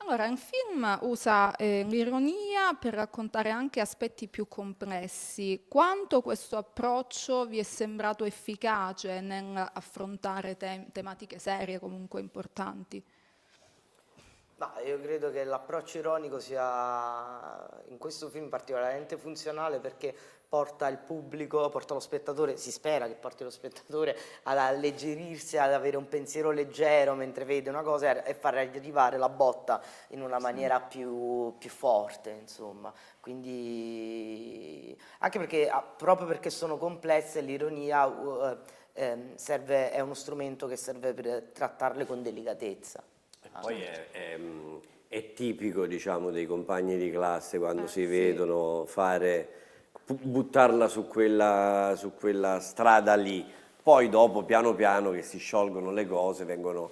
Allora, il film usa l'ironia per raccontare anche aspetti più complessi. Quanto questo approccio vi è sembrato efficace nell'affrontare tematiche serie comunque importanti? Ma io credo che l'approccio ironico sia in questo film particolarmente funzionale perché porta il pubblico, porta lo spettatore, si spera che porti lo spettatore ad alleggerirsi, ad avere un pensiero leggero mentre vede una cosa e far arrivare la botta in una Sì. maniera più forte, insomma. Quindi, anche perché, proprio perché sono complesse, l'ironia è uno strumento che serve per trattarle con delicatezza. E poi è tipico, diciamo, dei compagni di classe quando si Sì. vedono fare, buttarla su quella strada lì. Poi dopo, piano piano, che si sciolgono le cose, vengono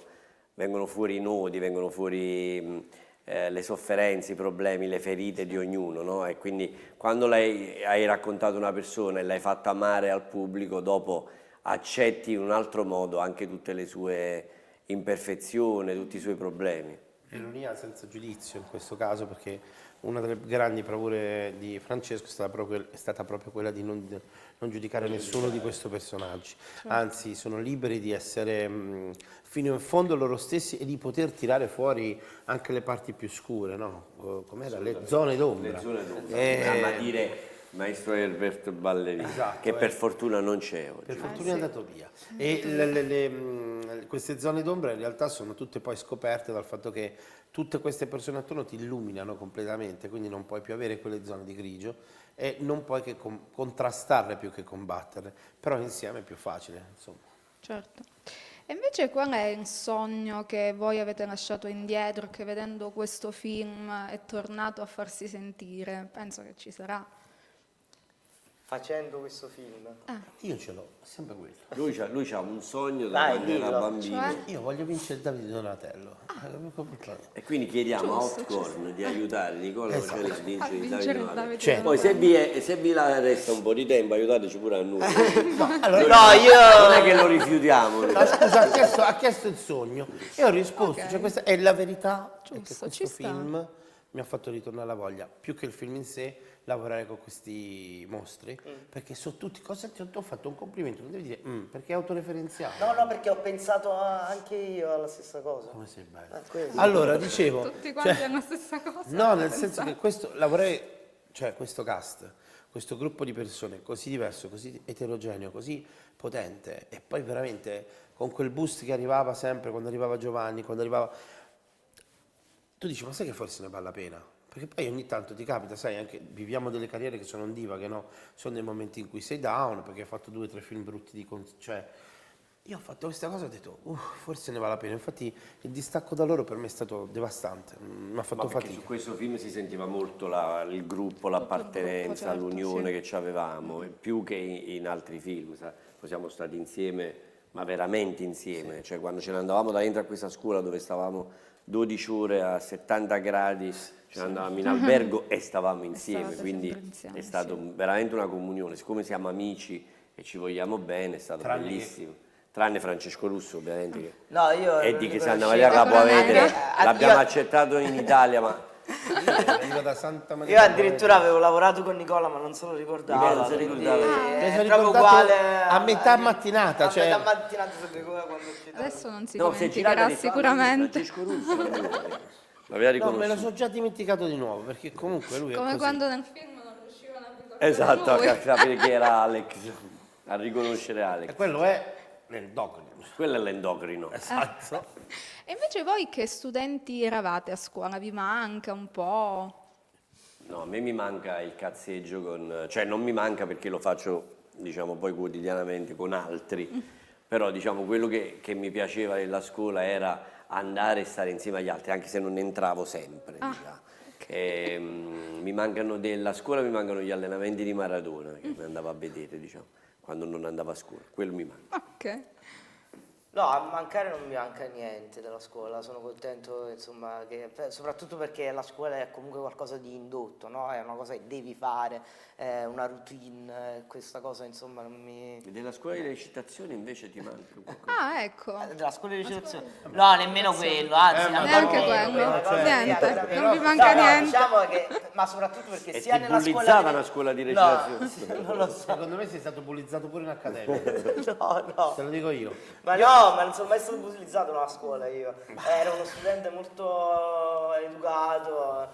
fuori i nodi, vengono fuori le sofferenze, i problemi, le ferite di ognuno, no? E quindi quando lei hai raccontato una persona e l'hai fatta amare al pubblico, dopo accetti in un altro modo anche tutte le sue imperfezioni, tutti i suoi problemi. L'ironia senza giudizio in questo caso, perché una delle grandi bravure di Francesco è stata proprio quella di non giudicare nessuno di questi personaggi, anzi sono liberi di essere fino in fondo loro stessi e di poter tirare fuori anche le parti più scure, no? Com'era? Le zone d'ombra. Le zone d'ombra, ama dire maestro Herbert Ballerini, Esatto, che per fortuna non c'è oggi. per fortuna è sì. andato via. E queste zone d'ombra in realtà sono tutte poi scoperte dal fatto che tutte queste persone attorno ti illuminano completamente, quindi non puoi più avere quelle zone di grigio e non puoi che contrastarle più che combatterle, però insieme è più facile, insomma. Certo. E invece qual è il sogno che voi avete lasciato indietro, che vedendo questo film è tornato a farsi sentire? Penso che ci sarà. Facendo questo film. Io ce l'ho, è sempre quello. Lui c'ha un sogno da Dai, quando era dillo. bambino. Cioè? Io voglio vincere Davide Donatello. E quindi chiediamo a Giusto, Hotcorn di aiutare Nicola Esatto. Roselli a A vincere il vincere Davide il Donatello. Davide Cioè, Poi se vi resta un po' di tempo aiutateci pure a noi. No, io... Non è che lo rifiutiamo. No, scusa, ha chiesto il sogno e ho risposto, Ok. cioè questa è la verità, è che Giusto, questo ci sta. film mi ha fatto ritornare la voglia, più che il film in sé, lavorare con questi mostri, perché sono tutti, cosa ti ho fatto un complimento, non devi dire, perché è autoreferenziale. No, perché ho pensato anche io alla stessa cosa. Come sei bello. Questo. Allora, dicevo, Tutti quanti cioè, hanno la stessa cosa. no, nel senso che questo, lavorare, cioè questo cast, questo gruppo di persone così diverso, così eterogeneo, così potente, e poi veramente con quel boost che arrivava sempre, quando arrivava Giovanni, quando arrivava... Tu dici, ma sai che forse ne vale la pena? Perché poi ogni tanto ti capita, sai, anche viviamo delle carriere che sono in diva, che no, sono dei momenti in cui sei down, perché hai fatto 2 o 3 film brutti cioè, io ho fatto questa cosa e ho detto, forse ne vale la pena. Infatti il distacco da loro per me è stato devastante, mi ha Ma fatto perché su fatica. questo film si sentiva molto il gruppo, Tutto il l'appartenenza, gruppo, certo, l'unione sì. che ci avevamo, e più che in altri film. Poi siamo stati insieme, ma veramente insieme. Cioè, quando ce ne andavamo da dentro a questa scuola dove stavamo 12 ore a 70 gradi, ce ne andavamo in albergo e stavamo insieme, stavate quindi sempre insieme, è stato veramente una comunione. Siccome siamo amici e ci vogliamo bene, è stato Tranne che- bellissimo. Tranne Francesco Russo, ovviamente, che No, io e non di che dico Santa la Maria scena. Capua Vetere Anche- l'abbiamo io- accettato in Italia, ma Arriva da Santa Maria. Io addirittura avevo lavorato con Nicola, ma non se lo ricordava. Non si quindi ricordava. Me è sono proprio ricordato uguale a metà mattinata, A cioè- metà mattinata sapete come quando ci Adesso non si no, si è girato e dimenticherà ha detto, sicuramente. Francesco Russo, l'aveva No, me lo riconosciuto. sono già dimenticato di nuovo, perché comunque lui è Come così. quando nel film non riuscivano a ricordare Esatto, lui. a capire chi era Alex, a riconoscere E Alex. quello è l'endocrino. Quello è l'endocrino. Esatto. E invece voi che studenti eravate a scuola? Vi manca un po'? No, a me mi manca il cazzeggio cioè non mi manca perché lo faccio, diciamo, poi quotidianamente con altri, però diciamo quello che mi piaceva della scuola era andare e stare insieme agli altri, anche se non entravo sempre, diciamo. Mi mancano della scuola, mi mancano gli allenamenti di maratona che mi andavo a vedere, diciamo, quando non andavo a scuola, quello mi manca. Ok. No, a mancare non mi manca niente della scuola, sono contento, insomma, soprattutto perché la scuola è comunque qualcosa di indotto, no? È una cosa che devi fare, è una routine, questa cosa, insomma, non mi... E della scuola di recitazione invece ti manca qualcosa? Ah, ecco. Della scuola di recitazione? No, nemmeno quello, anzi, Neanche quello, niente, non vi manca niente. Diciamo che, ma soprattutto perché E sia ti nella scuola bullizzava una scuola di recitazione? No, non lo so. Secondo me sei stato bullizzato pure in accademia. No. Te lo dico io. Ma non sono mai stato utilizzato nella scuola io. Ero uno studente molto educato,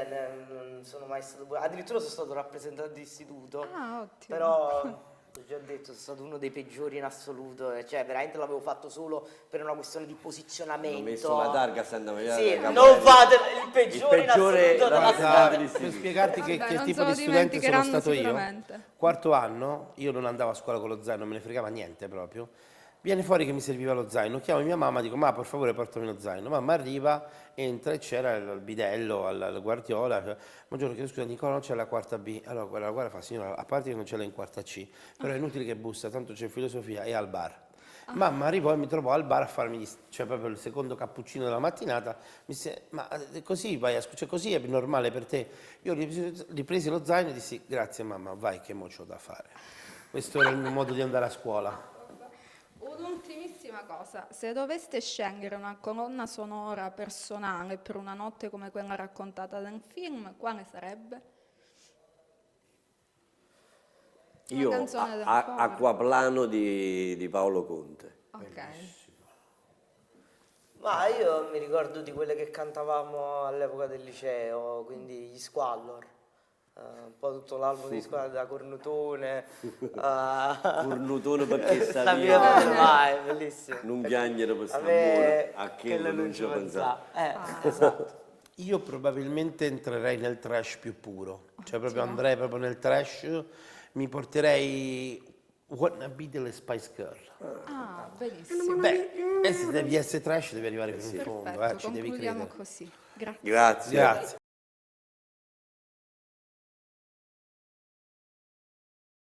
non sono mai stato... Addirittura sono stato rappresentante di istituto. Ah, ottimo. Però, ho già detto, sono stato uno dei peggiori in assoluto. Cioè, veramente l'avevo fatto solo per una questione di posizionamento. Ho messo la targa, sta andando via. Sì, non fate il peggiore, Il peggiore in assoluto della rappresentante di storia. Per spiegarti Vabbè, che non tipo se lo di studente sono dimenticheranno stato io, sicuramente. quarto anno, io non andavo a scuola con lo zaino, non me ne fregava niente proprio. Viene fuori che mi serviva lo zaino, chiamo mia mamma, dico ma per favore portami lo zaino. Mamma arriva, entra e c'era il bidello al Guardiola. Buongiorno, chiedo scusa Nicola, non c'è la quarta B. Allora quella guarda fa, signora, a parte che non c'è la in quarta C, però è inutile che bussa, tanto c'è filosofia e al bar. Mamma arrivò e mi trovò al bar a farmi, cioè proprio il secondo cappuccino della mattinata, mi disse, ma così vai a cioè così è normale per te? Io ripresi lo zaino e dissi, grazie mamma, vai che mo c'ho da fare. Questo era il mio modo di andare a scuola. Un'ultimissima cosa, se doveste scegliere una colonna sonora personale per una notte come quella raccontata nel film, quale sarebbe? Una Io, canzone del cuore. Acquaplano di Paolo Conte. Ok. Ma io mi ricordo di quelle che cantavamo all'epoca del liceo, quindi gli Squallor. Un po' tutto l'album di Squallor, da Cornutone. Cornutone perché sta La via. mia vai, bellissimo. Non piangere per A sta me a che non ci pensare. Esatto. Io probabilmente entrerei nel trash più puro, cioè proprio andrei proprio nel trash, mi porterei Wanna Be delle Spice Girl. Ah, benissimo. Beh, se devi essere trash devi arrivare fino in fondo, Perfetto, ci devi concludiamo credere. così. Grazie. Grazie. Grazie.